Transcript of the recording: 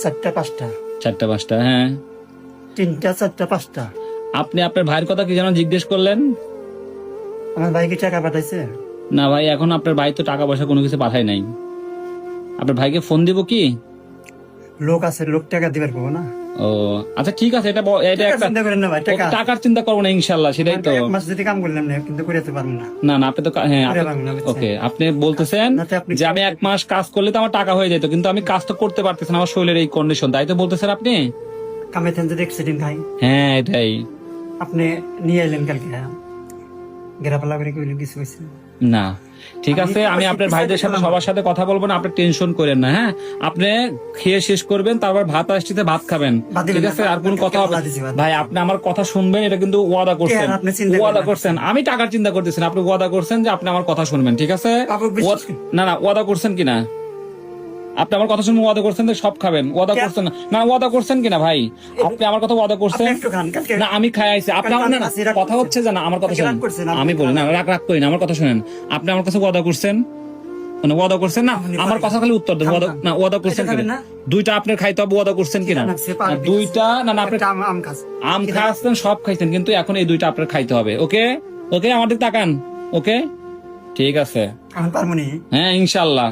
4টা 5টা 4টা 5টা, হ্যাঁ 3টা 4টা 5টা। আপনি আপনার ভাইয়ের কথা কি যেন জিজ্ঞেস করলেন? আমার ভাই কি টাকা পাঠাইছে? না ভাই, এখন আপনার ভাই তো টাকা পয়সা কোনো কিছু পাঠায় নাই। আপনার ভাইকে ফোন দিব কি? লোক আছে, লোক টাকা দিবার পাবো না। ও আচ্ছা ঠিক আছে, এটা এটা টাকা একটা চিন্তা করেন না ভাই, টাকা টাকার চিন্তা করবো না ইনশাল্লাহ, সেটাই তো। এক মাস যদি কাম করলাম না কিন্তু করিতে পারবো না। না না, আপনি তো হ্যাঁ করে পারবো না, বুঝছেন? ওকে, আপনি বলতেছেন নাতে আপনি যে আমি 1 মাস কাজ করলে তো আমার টাকা হয়ে যেত, কিন্তু আমি কাজ তো করতে পারতেছি না, আমার শরীরের এই কন্ডিশন, তাই তো বলতেছেন আপনি? কামাইতেন যদি অ্যাক্সিডেন্ট খাই, হ্যাঁ এটাই। আপনি নিয়ে এলেন কালকে, গেরাপালা করে কি কিছু হয়েছে? না ঠিক আছে, আমি আপনার ভাইদের সাথে সবার সাথে কথা বলবো না, আপনি টেনশন করেন না। হ্যাঁ আপনি খেয়ে শেষ করবেন, তারপর ভাত আসছে ভাত খাবেন, ভাত দিবেন ঠিক না, আছে? আর কোন ভাত কথা হবে ভাত দিছি, ভাত। ভাই, আপনি আমার কথা শুনবেন, এটা কিন্তু ওয়াদা করছেন। আর আপনি চিন্তা ওয়াদা করেন না। করছেন, আমি টাকার চিন্তা করতেছি না, আপনি ওয়াদা করছেন যে আপনি আমার কথা শুনবেন, ঠিক আছে? বাবু, বিশ্বাস করেন। না না, ওয়াদা করছেন কিনা? আপনি আমার কথা শুনবেন, ওয়াদা করছেন যে সব খাবেন, ওয়াদা কে? করছেন না? না ওয়াদা করছেন কিনা ভাই? আপনি আমার কথা ওয়াদা করছেন? আপনি একটু খান, কালকে না আমি খাই আইছি, আপনি কালকে আমার আমি না আছি, রাগ কথা করছেন। হচ্ছে যে না, আমার কথা কালকে শুনেন। রাগ করছেন, আপনি আমি বলি না, খান। রাগ করি না, আমার কথা শুনেন। আপনি আমার কাছে ওয়াদা করছেন, মানে ওয়াদা করছেন না? আপনি আমার পারেন। কথা খালি উত্তর দেন, খান, ওয়াদা খান। না, ওয়াদা করছেন এটা খাবেন কিনা? না? 2টা আপনার খাইতে হবে, ওয়াদা করছেন কিনা? না, সে পারবে। 2টা না না, আপনি একটা আম খাস। আম খাচ্ছেন, সব খাইছেন, কিন্তু এখন এই 2টা আপনার খাইতে হবে। ওকে ওকে, আমার দিকে তাকান। ওকে ঠিক আছে, আমি পারবো নি। হ্যাঁ ইনশাল্লাহ।